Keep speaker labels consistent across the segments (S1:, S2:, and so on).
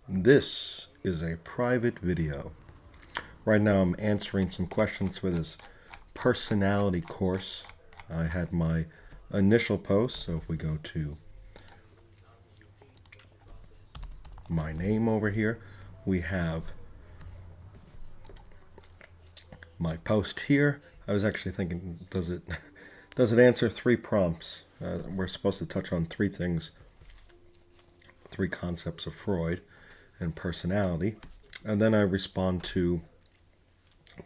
S1: This is a private video. Right now I'm answering some questions for this personality course. I had my initial post, so if we go to my name over here, we have my post here. I was actually thinking, does it answer three prompts? We're supposed to touch on three things, three concepts of Freud and personality. And then I respond to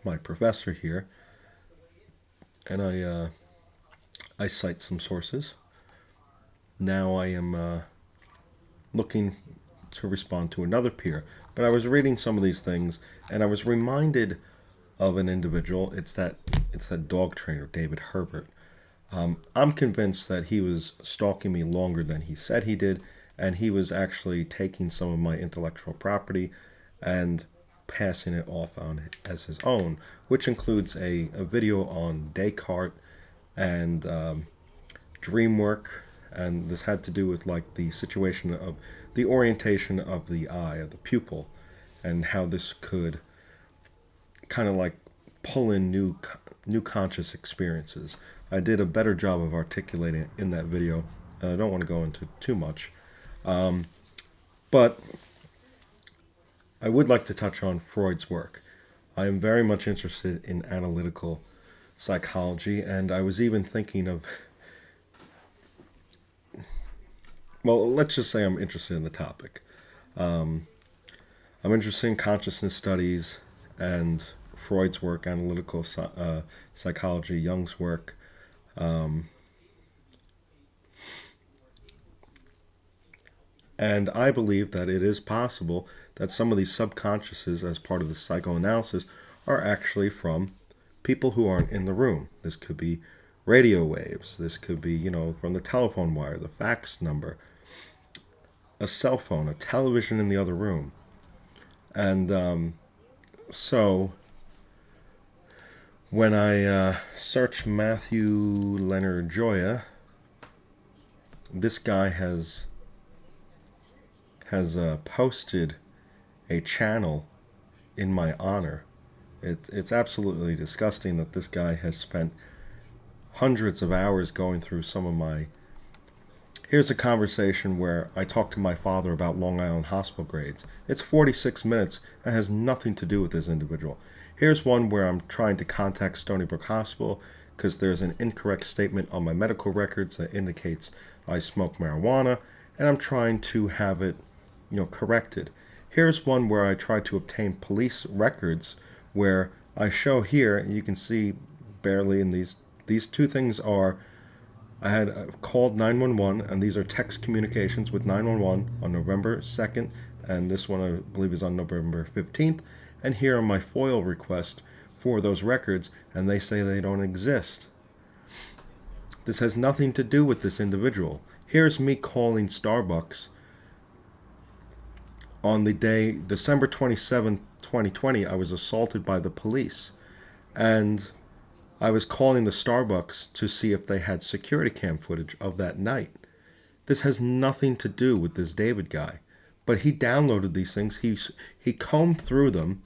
S1: my professor here, and I cite some sources. Now I am looking to respond to another peer, but I was reading some of these things, and I was reminded of an individual. It's that dog trainer, David Herbert. I'm convinced that he was stalking me longer than he said he did, and he was actually taking some of my intellectual property and passing it off on as his own, which includes a video on Descartes and dream work, and this had to do with like the situation of the orientation of the eye, of the pupil, and how this could kind of like pull in new conscious experiences. I did a better job of articulating it in that video, and I don't want to go into too much. But I would like to touch on Freud's work. I am very much interested in analytical psychology, and I was even thinking of, well, let's just say I'm interested in the topic. I'm interested in consciousness studies and Freud's work, analytical psychology, Jung's work. And I believe that it is possible that some of these subconsciouses, as part of the psychoanalysis, are actually from people who aren't in the room. This could be radio waves. This could be, from the telephone wire, the fax number, a cell phone, a television in the other room. And so when I search Matthew Leonard Joya, this guy has posted a channel in my honor. It's absolutely disgusting that this guy has spent hundreds of hours going through some of my. Here's a conversation where I talked to my father about Long Island hospital grades. It's 46 minutes and has nothing to do with this individual. Here's one where I'm trying to contact Stony Brook Hospital because there's an incorrect statement on my medical records that indicates I smoke marijuana, and I'm trying to have it corrected. Here's one where I try to obtain police records where I show here, and you can see barely in these two things are, I had called 911, and these are text communications with 911 on November 2nd, and this one I believe is on November 15th, and here are my FOIL request for those records, and they say they don't exist. This has nothing to do with this individual. Here's me calling Starbucks on the day, December 27th, 2020, I was assaulted by the police. And I was calling the Starbucks to see if they had security cam footage of that night. This has nothing to do with this David guy. But he downloaded these things. He combed through them.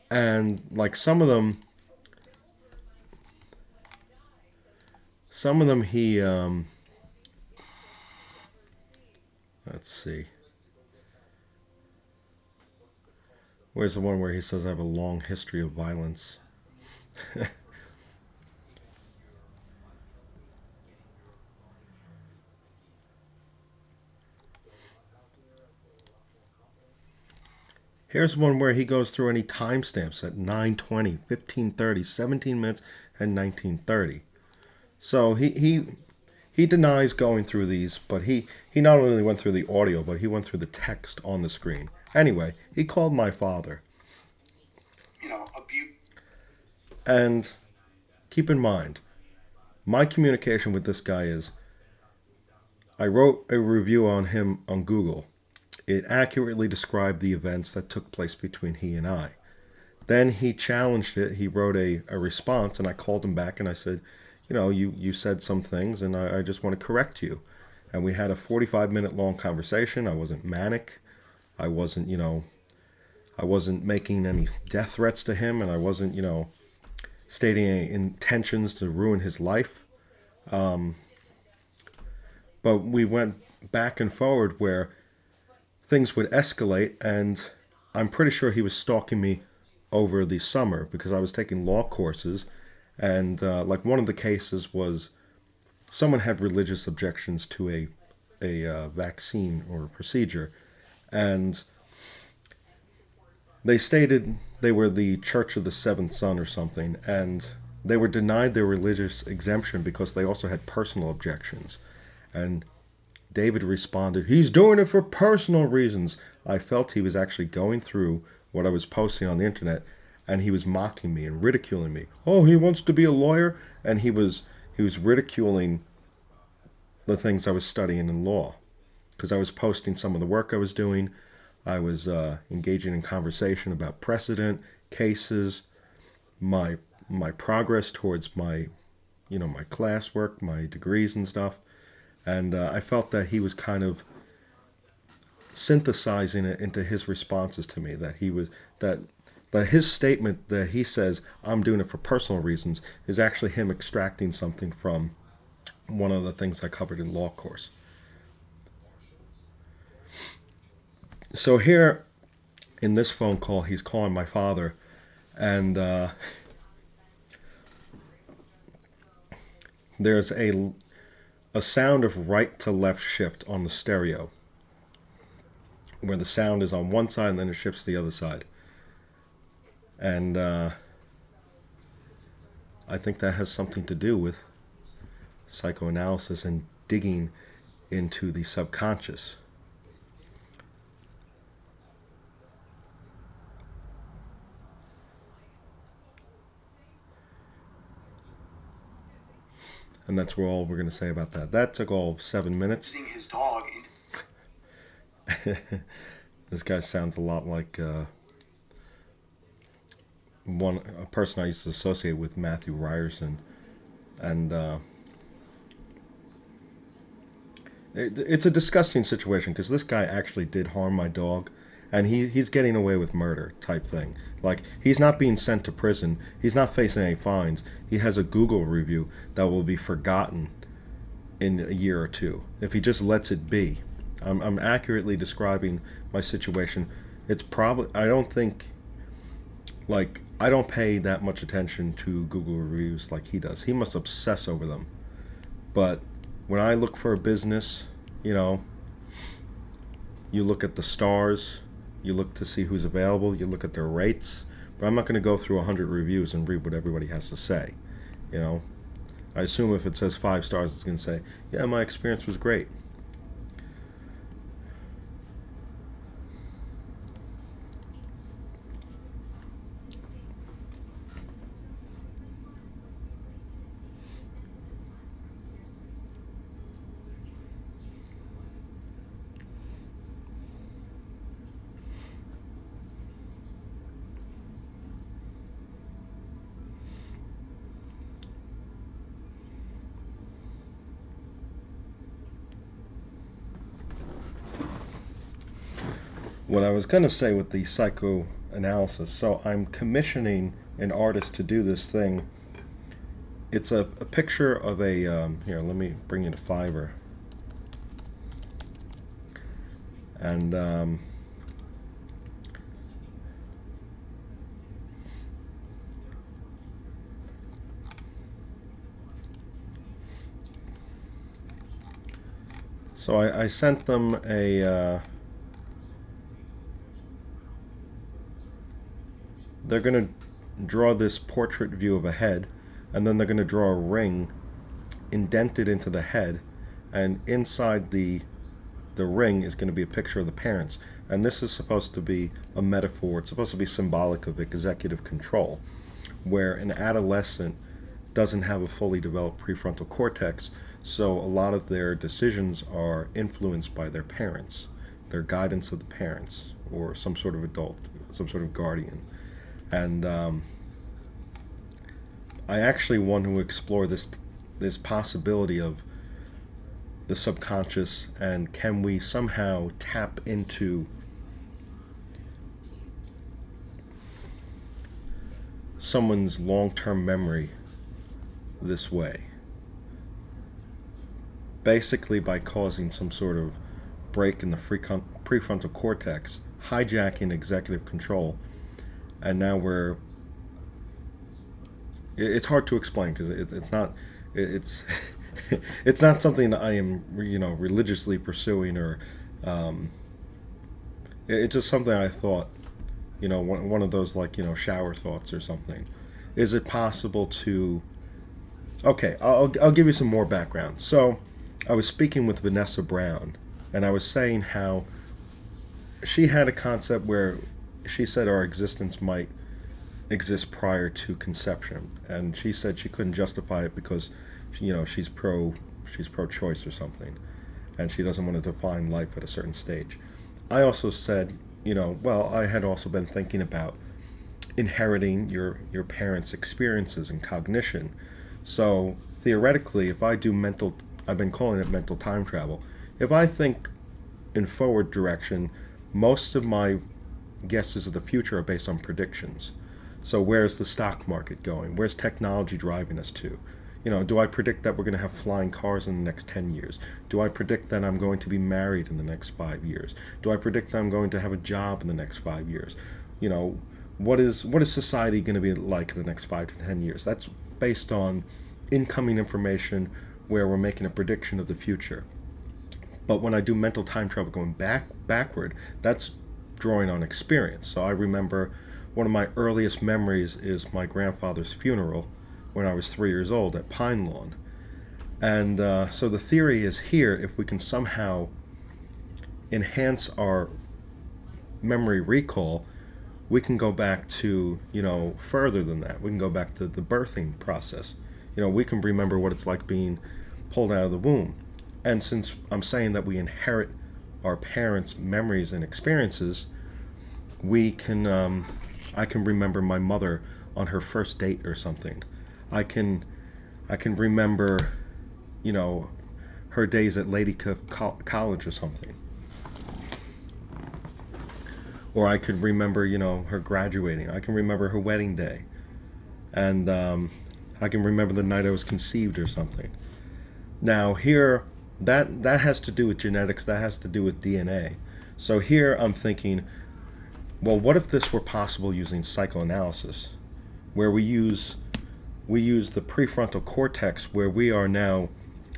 S1: And like some of them he, let's see. Where's the one where he says I have a long history of violence? Here's one where he goes through any timestamps at 9:20, 15:30, 17 minutes, and 19:30. So he denies going through these, but he not only went through the audio, but he went through the text on the screen. Anyway, he called my father. And keep in mind, my communication with this guy is, I wrote a review on him on Google. It accurately described the events that took place between he and I. Then he challenged it. He wrote a response, and I called him back and I said, you said some things, and I just want to correct you. And we had a 45-minute long conversation. I wasn't manic. I wasn't, I wasn't making any death threats to him, and I wasn't, stating any intentions to ruin his life. But we went back and forward where things would escalate, and I'm pretty sure he was stalking me over the summer because I was taking law courses, and like one of the cases was someone had religious objections to a vaccine or a procedure, and they stated they were the Church of the Seventh Son or something, and they were denied their religious exemption because they also had personal objections. And David responded, "He's doing it for personal reasons." I felt he was actually going through what I was posting on the internet, and he was mocking me and ridiculing me. Oh, he wants to be a lawyer, and he was ridiculing the things I was studying in law, because I was posting some of the work I was doing. I was engaging in conversation about precedent, cases, my my progress towards my classwork, my degrees and stuff. And I felt that he was kind of synthesizing it into his responses to me. That his statement that he says I'm doing it for personal reasons is actually him extracting something from one of the things I covered in law course. So here in this phone call, he's calling my father, and there's a sound of right to left shift on the stereo, where the sound is on one side and then it shifts to the other side. And I think that has something to do with psychoanalysis and digging into the subconscious. And that's all we're going to say about that. That took all 7 minutes.
S2: His dog
S1: This guy sounds a lot like a person I used to associate with, Matthew Ryerson, and it's a disgusting situation because this guy actually did harm my dog, and he's getting away with murder type thing. Like, he's not being sent to prison. He's not facing any fines. He has a Google review that will be forgotten in a year or two if he just lets it be. I'm accurately describing my situation. It's probably, I don't think, like, I don't pay that much attention to Google reviews like he does. He must obsess over them. But when I look for a business, you look at the stars, you look to see who's available, you look at their rates. But I'm not going to go through 100 reviews and read what everybody has to say. I assume if it says 5 stars, it's going to say, yeah, my experience was great. What I was going to say with the psychoanalysis, so I'm commissioning an artist to do this thing. It's a picture of here, let me bring you to Fiverr. And so I sent them they're going to draw this portrait view of a head, and then they're going to draw a ring indented into the head, and inside the ring is going to be a picture of the parents. And this is supposed to be a metaphor. It's supposed to be symbolic of executive control, where an adolescent doesn't have a fully developed prefrontal cortex, so a lot of their decisions are influenced by their parents, their guidance of the parents, or some sort of adult, some sort of guardian. And I actually want to explore this possibility of the subconscious, and can we somehow tap into someone's long-term memory this way, basically by causing some sort of break in the prefrontal cortex, hijacking executive control, and now we're. It's hard to explain because it's not. It's it's not something that I am religiously pursuing, or um, it's just something I thought. One of those, like, shower thoughts or something. Is it possible to? Okay, I'll give you some more background. So, I was speaking with Vanessa Brown, and I was saying how she had a concept where she said our existence might exist prior to conception, and she said she couldn't justify it because, she's pro-choice or something, and she doesn't want to define life at a certain stage. I also said, well, I had also been thinking about inheriting your parents' experiences and cognition. So theoretically, if I do mental, I've been calling it mental time travel. If I think in forward direction, most of my guesses of the future are based on predictions. So where's the stock market going? Where's technology driving us to? Do I predict that we're going to have flying cars in the next 10 years? Do I predict that I'm going to be married in the next 5 years? Do I predict that I'm going to have a job in the next 5 years? What is society going to be like in the next 5 to 10 years? That's based on incoming information where we're making a prediction of the future. But when I do mental time travel going backward, that's drawing on experience. So I remember one of my earliest memories is my grandfather's funeral when I was 3 years old at Pine Lawn. And so the theory is here, if we can somehow enhance our memory recall, we can go back to, further than that. We can go back to the birthing process. We can remember what it's like being pulled out of the womb. And since I'm saying that we inherit our parents' memories and experiences, we can, I can remember my mother on her first date or something. I can remember, her days at Lady College or something. Or I could remember, her graduating. I can remember her wedding day. And I can remember the night I was conceived or something. Now here, that has to do with genetics, that has to do with DNA. So here I'm thinking, well, what if this were possible using psychoanalysis, where we use the prefrontal cortex, where we are now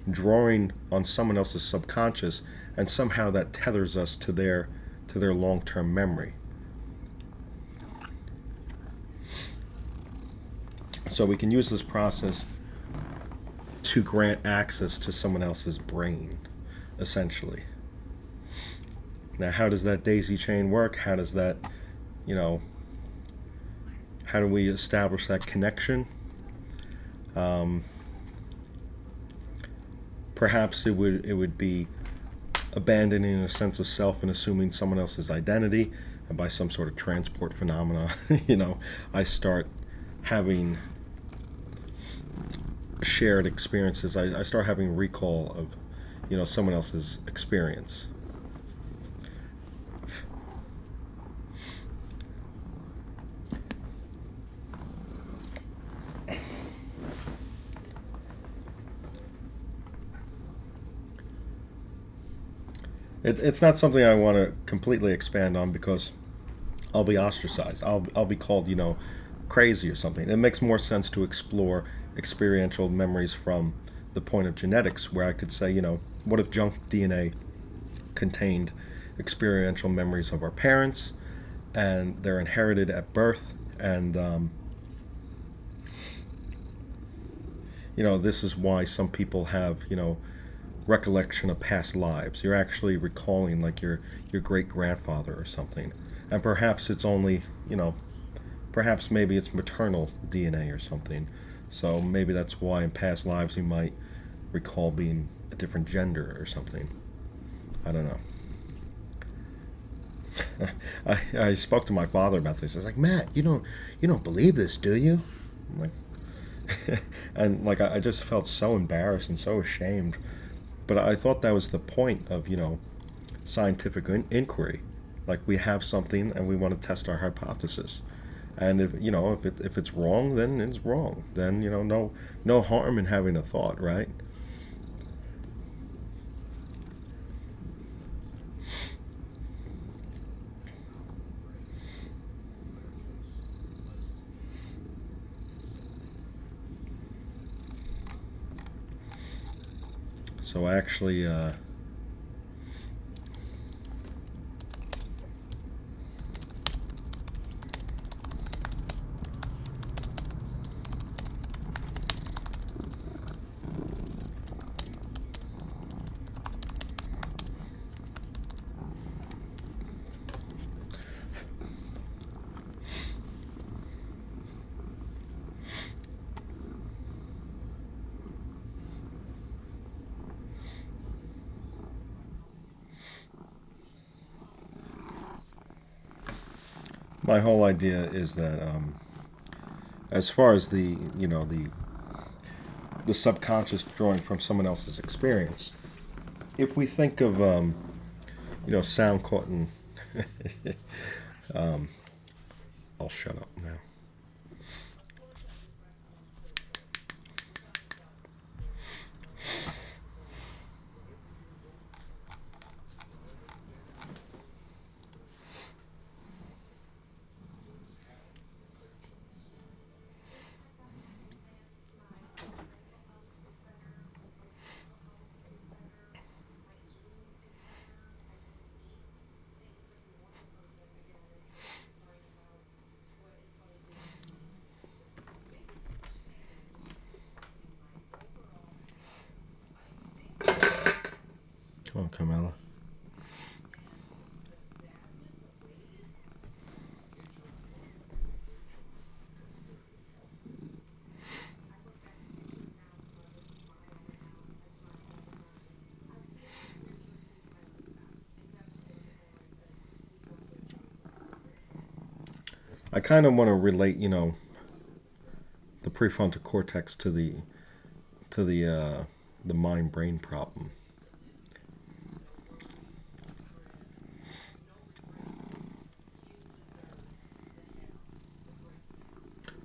S1: drawing on someone else's subconscious, and somehow that tethers us to their long-term memory. So we can use this process to grant access to someone else's brain, essentially. Now, how does that daisy chain work? How does that, how do we establish that connection? Perhaps it would be abandoning a sense of self and assuming someone else's identity, and by some sort of transport phenomena, I start having shared experiences. I start having recall of, someone else's experience. It's not something I want to completely expand on because I'll be ostracized. I'll be called, crazy or something. It makes more sense to explore experiential memories from the point of genetics, where I could say, what if junk DNA contained experiential memories of our parents, and they're inherited at birth, and this is why some people have, recollection of past lives. You're actually recalling, like, your great grandfather or something, and perhaps it's only, perhaps maybe it's maternal DNA or something. So maybe that's why in past lives you might recall being a different gender or something. I don't know. I spoke to my father about this. I was like, Matt, you don't believe this, do you? I'm like, and like I just felt so embarrassed and so ashamed. But I thought that was the point of, scientific inquiry. Like, we have something and we want to test our hypothesis. And if if it's wrong, then it's wrong. Then no harm in having a thought, right? So actually, my whole idea is that as far as the subconscious drawing from someone else's experience, if we think of sound caught in I'll shut up now. Come on, Camilla. I kind of want to relate, the prefrontal cortex to the mind brain problem.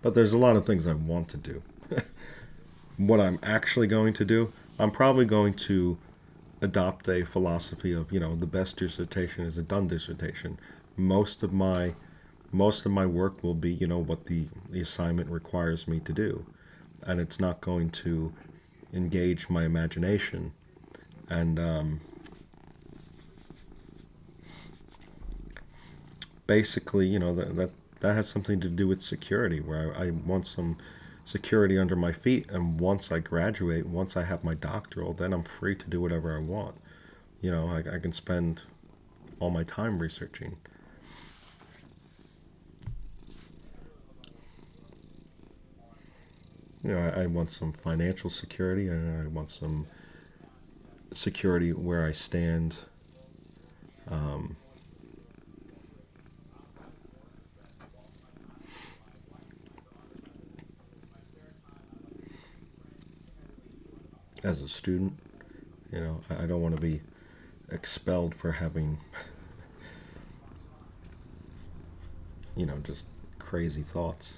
S1: But there's a lot of things I want to do. What I'm actually going to do, I'm probably going to adopt a philosophy of, the best dissertation is a done dissertation. Most of my most of my work will be, what the assignment requires me to do, and it's not going to engage my imagination. And basically, that has something to do with security, where I want some security under my feet. And once I graduate, once I have my doctoral, then I'm free to do whatever I want. I can spend all my time researching. I want some financial security, and I want some security where I stand. Um, as a student, I don't want to be expelled for having, just crazy thoughts.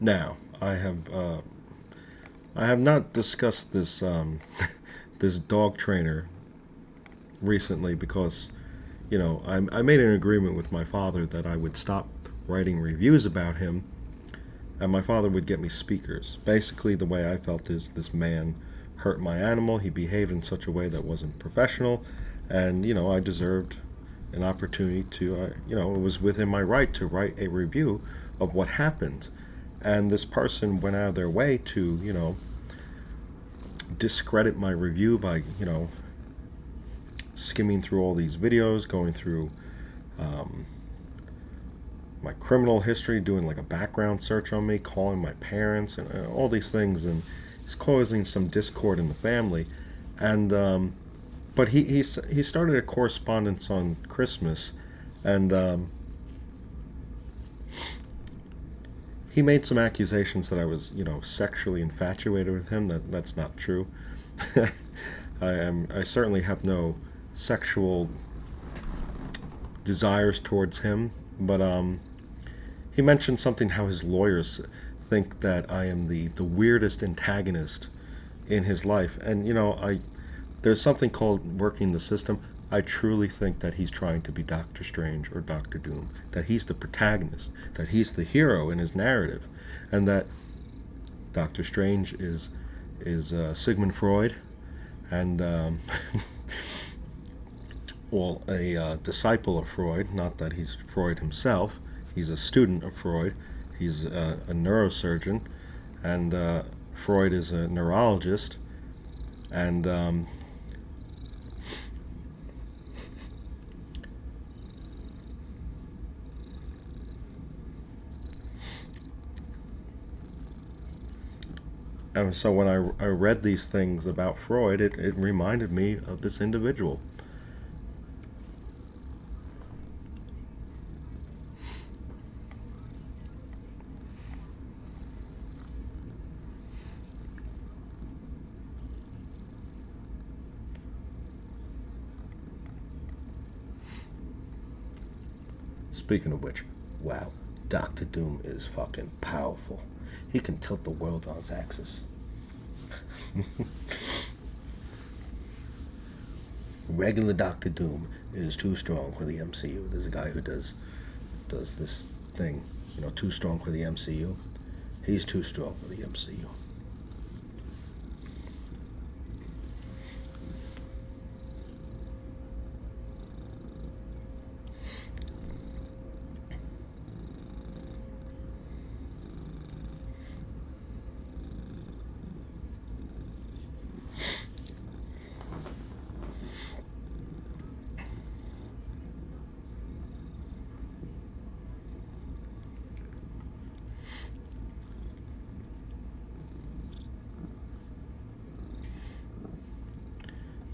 S1: Now, I have not discussed this this dog trainer recently because I made an agreement with my father that I would stop writing reviews about him, and my father would get me speakers. Basically, the way I felt is this man hurt my animal. He behaved in such a way that wasn't professional, and I deserved an opportunity to, it was within my right to write a review of what happened. And this person went out of their way to, discredit my review by, skimming through all these videos, going through um, my criminal history, doing like a background search on me, calling my parents, and all these things, and it's causing some discord in the family. And but he started a correspondence on Christmas, and he made some accusations that I was sexually infatuated with him. That's not true. I certainly have no sexual desires towards him, but he mentioned something how his lawyers think that I am the weirdest antagonist in his life, and there's something called working the system. I truly think that he's trying to be Doctor Strange or Doctor Doom, that he's the protagonist, that he's the hero in his narrative, and that Doctor Strange is Sigmund Freud, and well, a disciple of Freud. Not that he's Freud himself. He's a student of Freud. He's a neurosurgeon, and Freud is a neurologist, and and so when I read these things about Freud, it reminded me of this individual. Speaking of which, wow, Doctor Doom is fucking powerful. He can tilt the world on its axis. Regular Doctor Doom is too strong for the MCU. There's a guy who does this thing, too strong for the MCU. He's too strong for the MCU.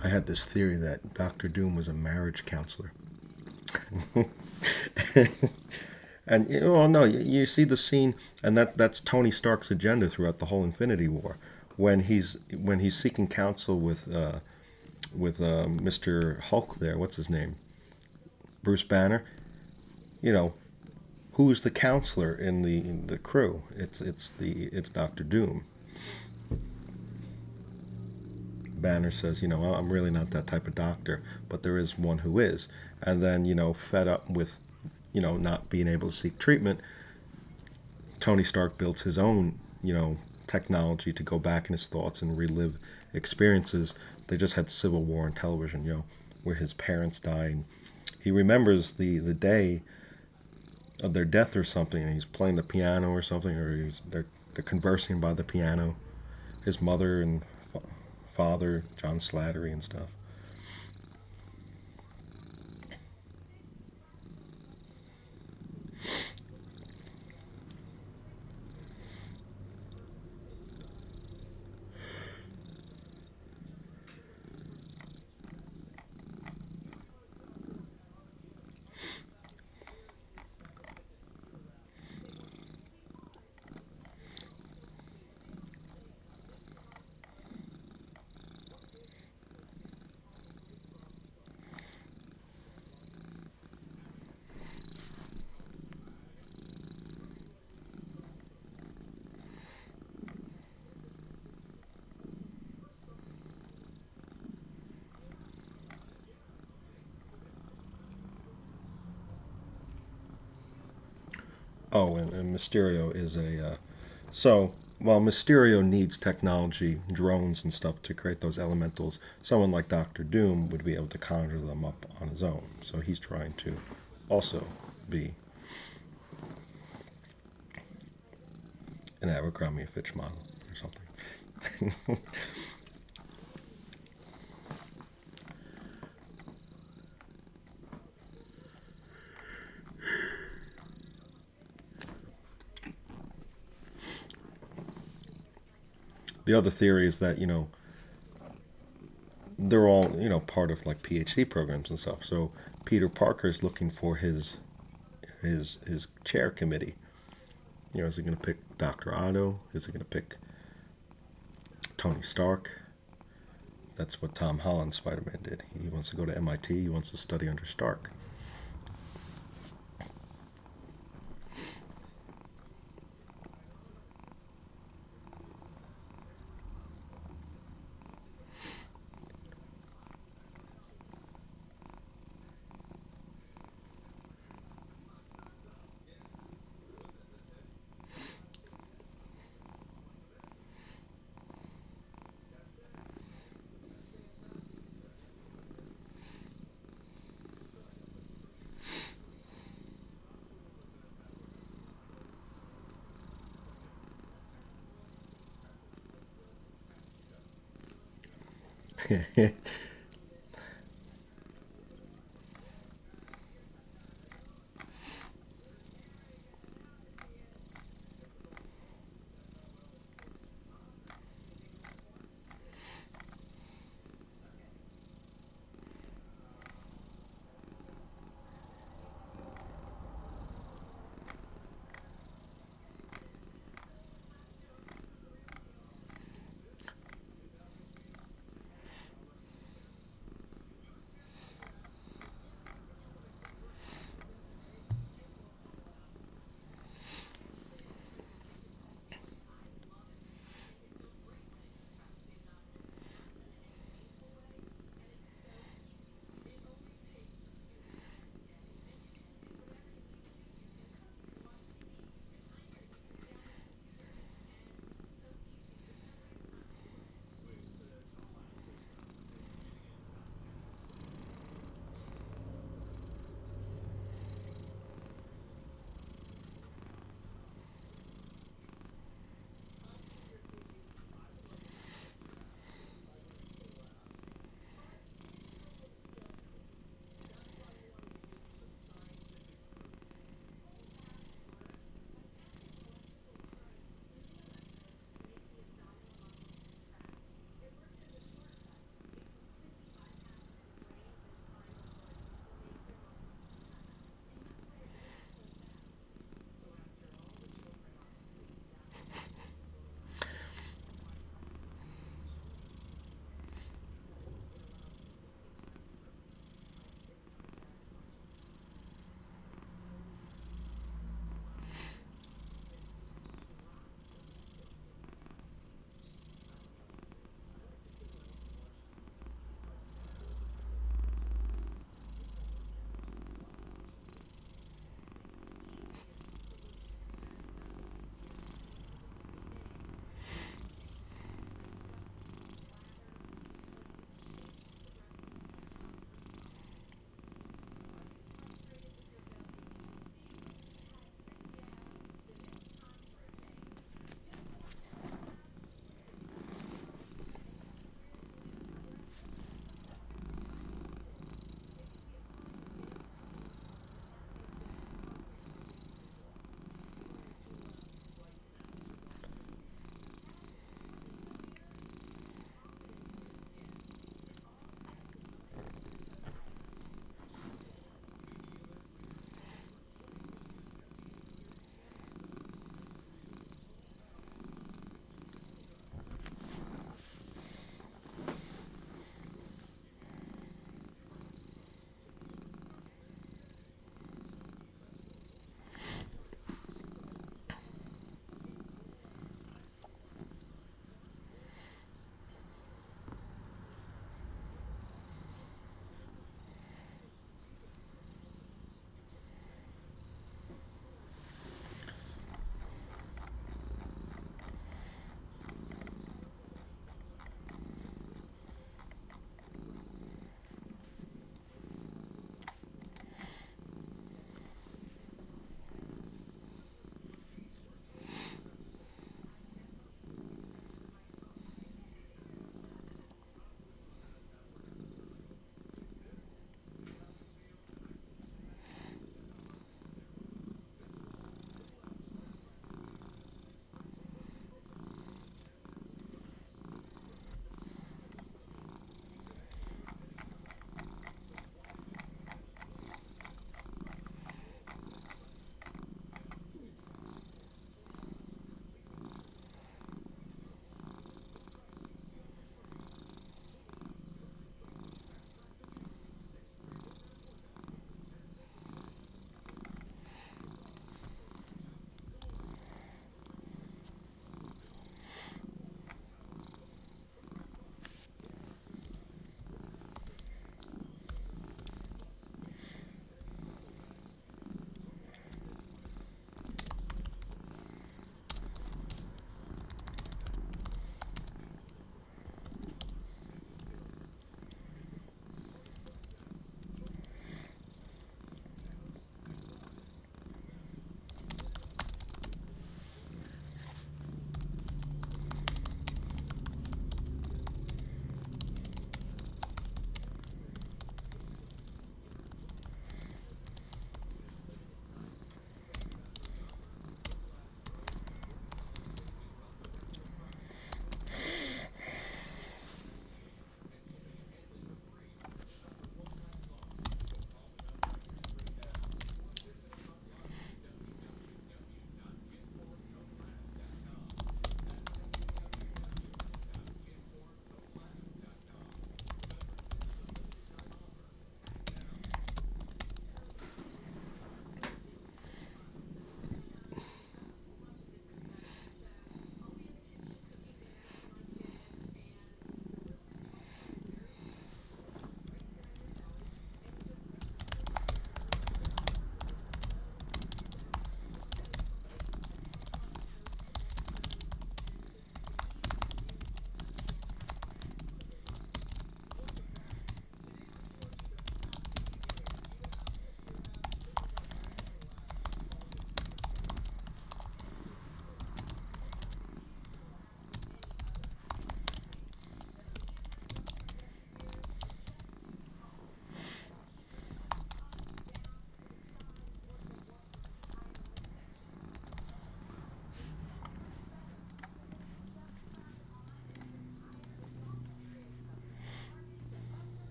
S1: I had this theory that Doctor Doom was a marriage counselor. And no, you see the scene, and that's Tony Stark's agenda throughout the whole Infinity War, when he's seeking counsel with Mr. Hulk there. What's his name? Bruce Banner. You know who's the counselor in the crew? It's Doctor Doom. Banner says, I'm really not that type of doctor, but there is one who is. And then, fed up with, not being able to seek treatment, Tony Stark builds his own, technology to go back in his thoughts and relive experiences. They just had Civil War on television, where his parents died. And he remembers the day of their death or something, and he's playing the piano or something, or they're conversing by the piano. His mother and father, John Slattery and stuff. Oh, and Mysterio is a so while Mysterio needs technology, drones and stuff to create those elementals, someone like Doctor Doom would be able to conjure them up on his own. So he's trying to also be an Abercrombie and Fitch model or something. The other theory is that they're all part of like PhD programs and stuff. So Peter Parker is looking for his chair committee. Is he going to pick Dr. Otto? Is he going to pick Tony Stark? That's what Tom Holland Spider-Man did. He wants to go to MIT. He wants to study under Stark.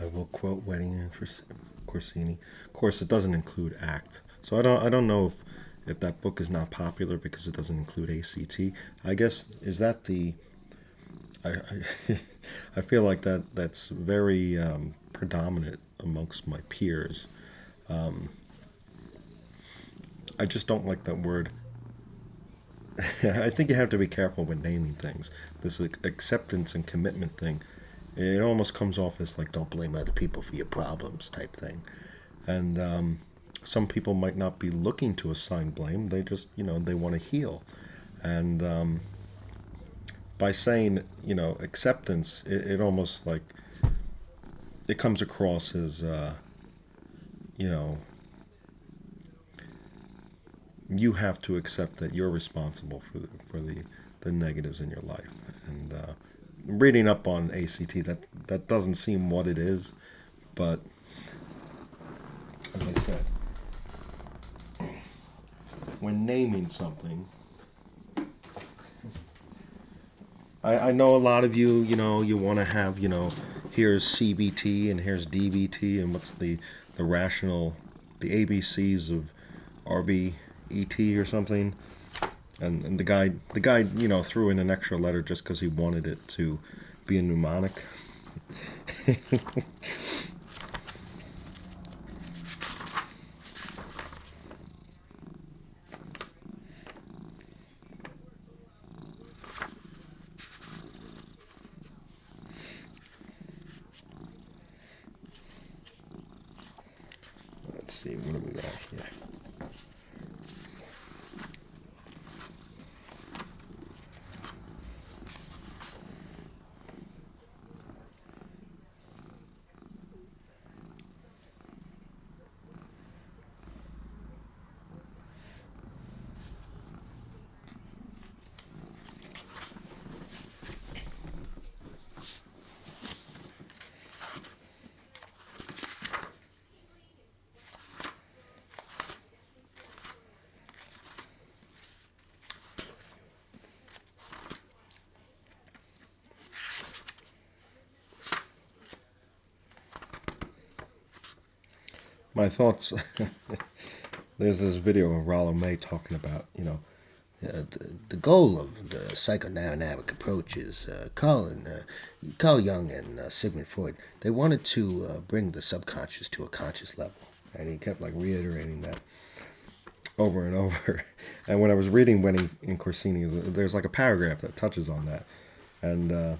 S1: I will quote Wedding and Corsini. Of course, it doesn't include ACT, so I don't know if that book is not popular because it doesn't include ACT. I guess is that the I I feel like that's very predominant amongst my peers. I just don't like that word. I think you have to be careful with naming things. This acceptance and commitment thing, it almost comes off as like don't blame other people for your problems type thing. And some people might not be looking to assign blame. They just, they want to heal. And by saying, acceptance, it almost like it comes across as, you know, you have to accept that you're responsible for the negatives in your life. And reading up on ACT, that doesn't seem what it is, but as I said, when naming something, I know a lot of you, you want to have, here's CBT and here's DBT and what's the rational, the ABCs of RBET or something. And the guy, threw in an extra letter just because he wanted it to be a mnemonic. Let's see, what do we got here? My thoughts. There's this video of Rollo May talking about, the goal of the psychodynamic approach is Carl Jung and Sigmund Freud. They wanted to bring the subconscious to a conscious level, and he kept like reiterating that over and over. And when I was reading Wedding in Corsini, there's like a paragraph that touches on that. And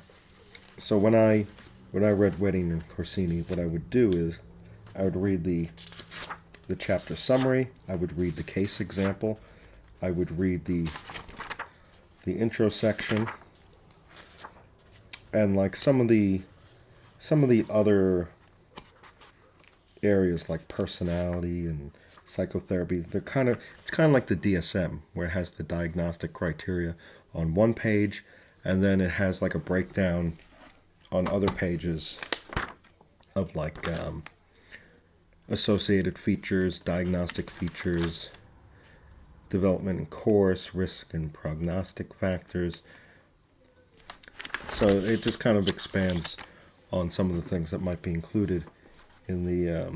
S1: so when I read Wedding in Corsini, what I would do is I would read the chapter summary. I would read the case example. I would read the intro section, and like some of the other areas like personality and psychotherapy. It's kind of like the DSM, where it has the diagnostic criteria on one page, and then it has like a breakdown on other pages of like associated features, diagnostic features, development and course, risk and prognostic factors. So it just kind of expands on some of the things that might be included in the.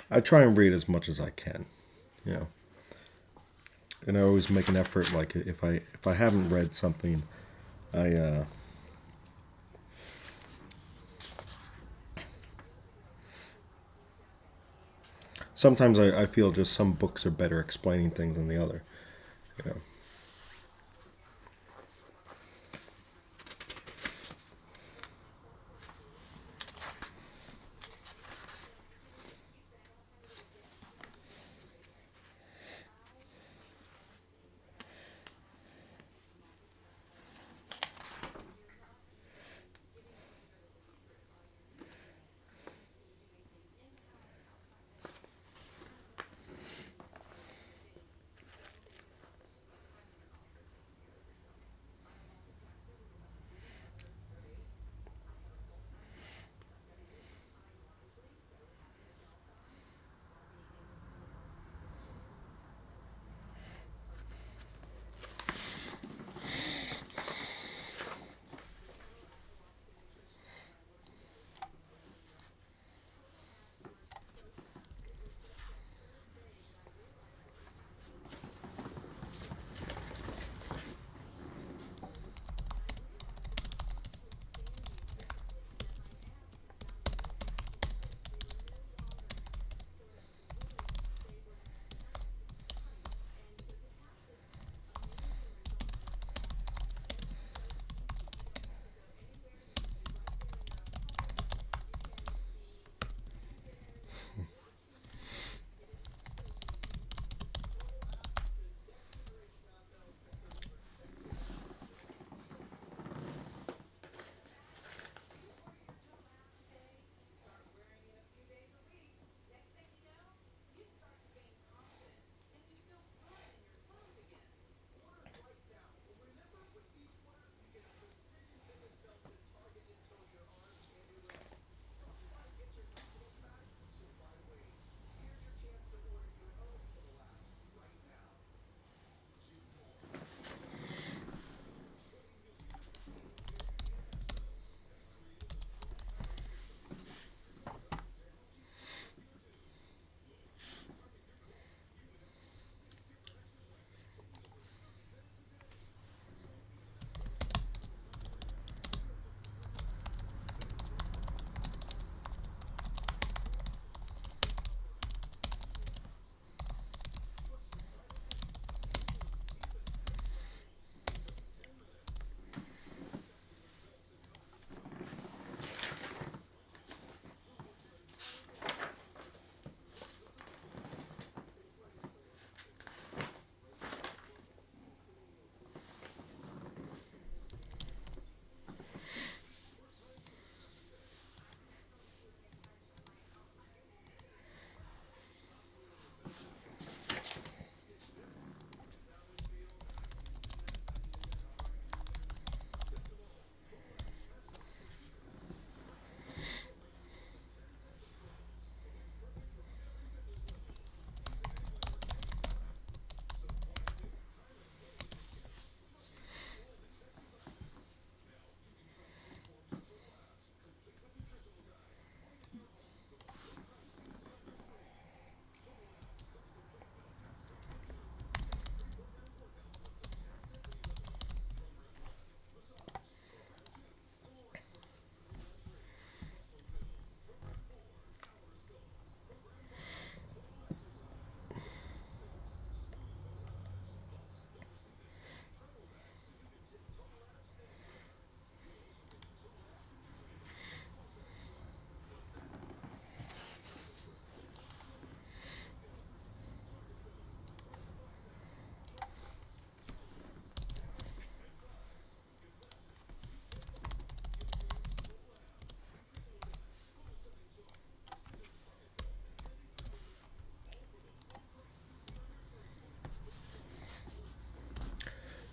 S1: I try and read as much as I can, and I always make an effort. Like if I haven't read something, I sometimes I feel just some books are better explaining things than the other. You know.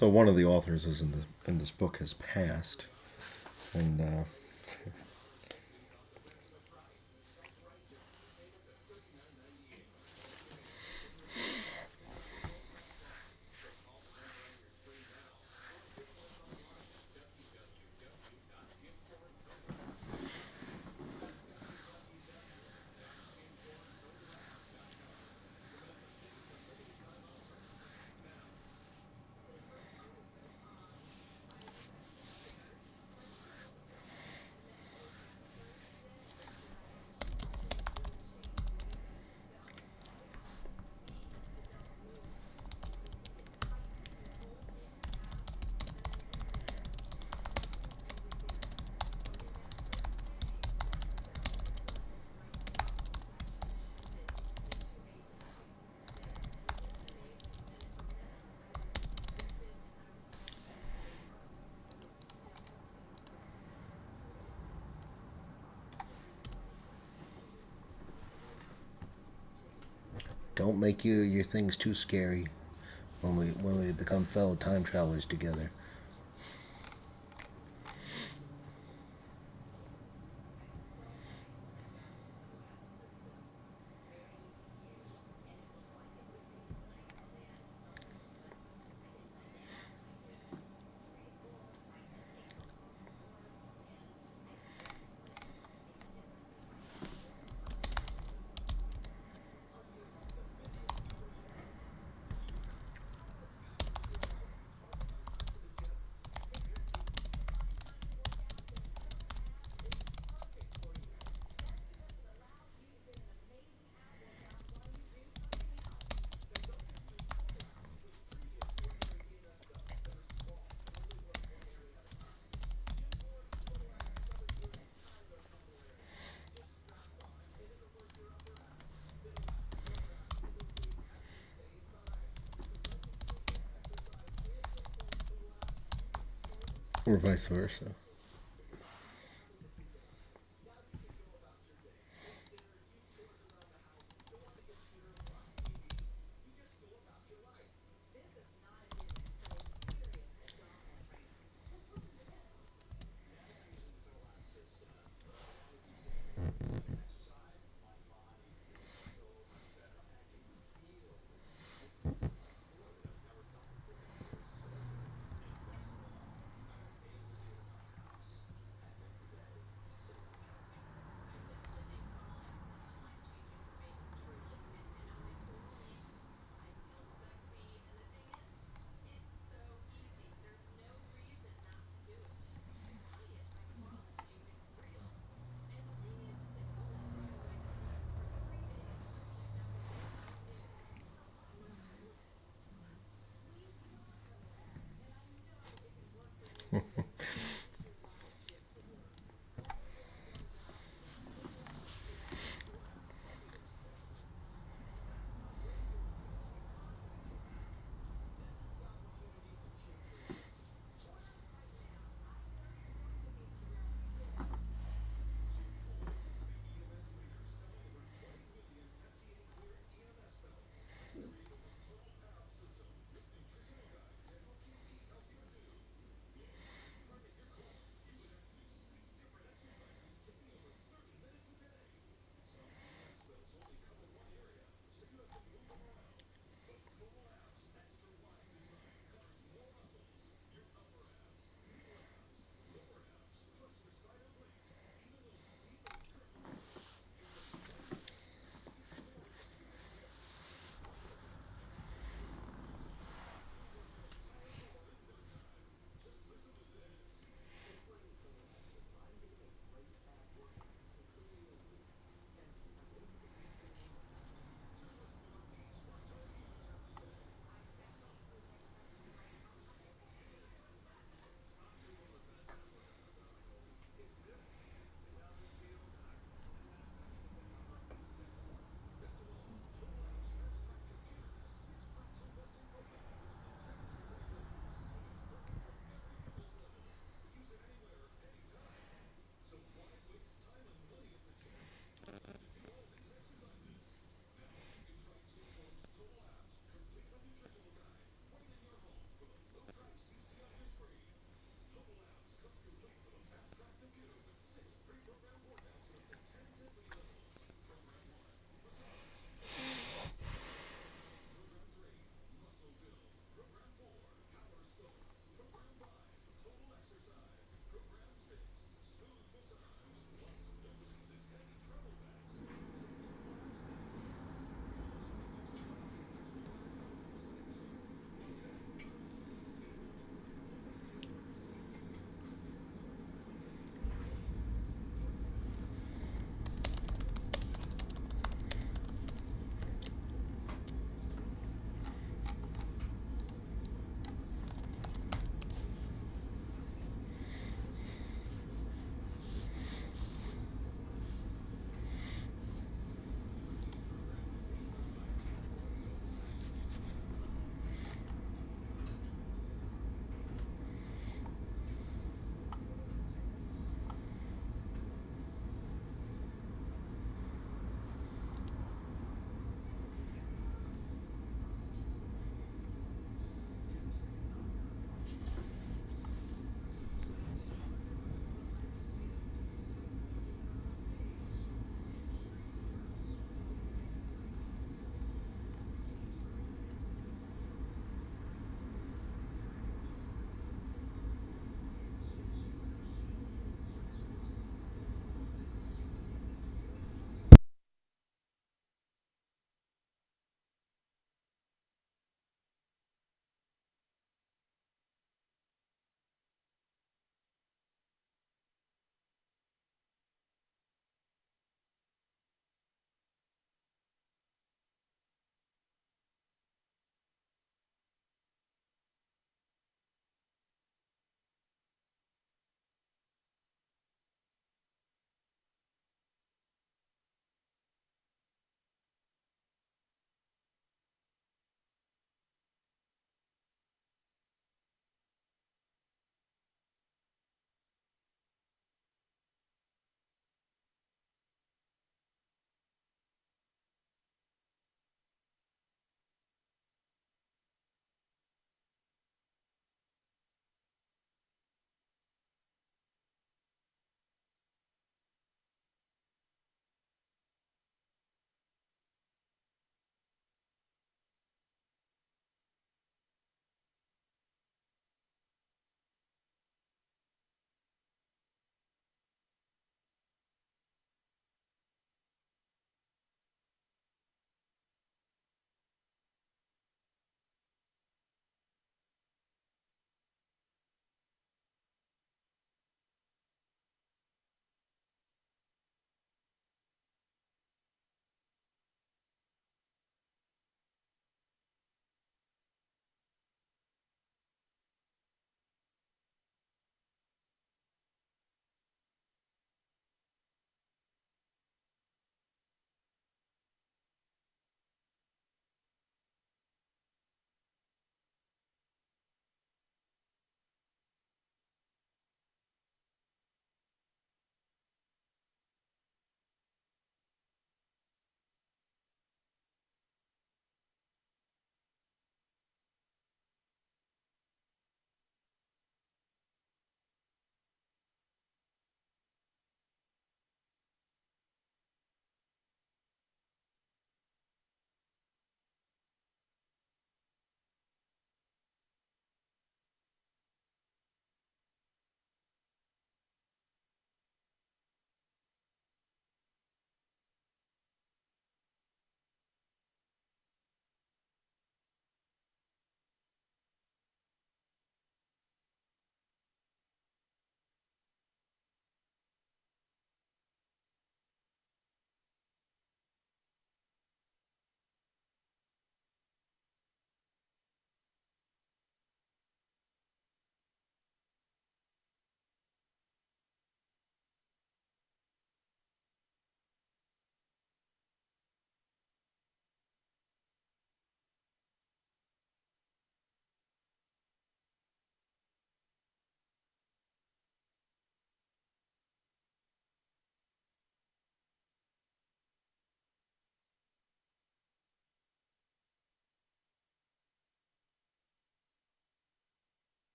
S1: So one of the authors is in this book has passed, and
S2: Don't make your things too scary when we become fellow time travelers together.
S1: or vice versa.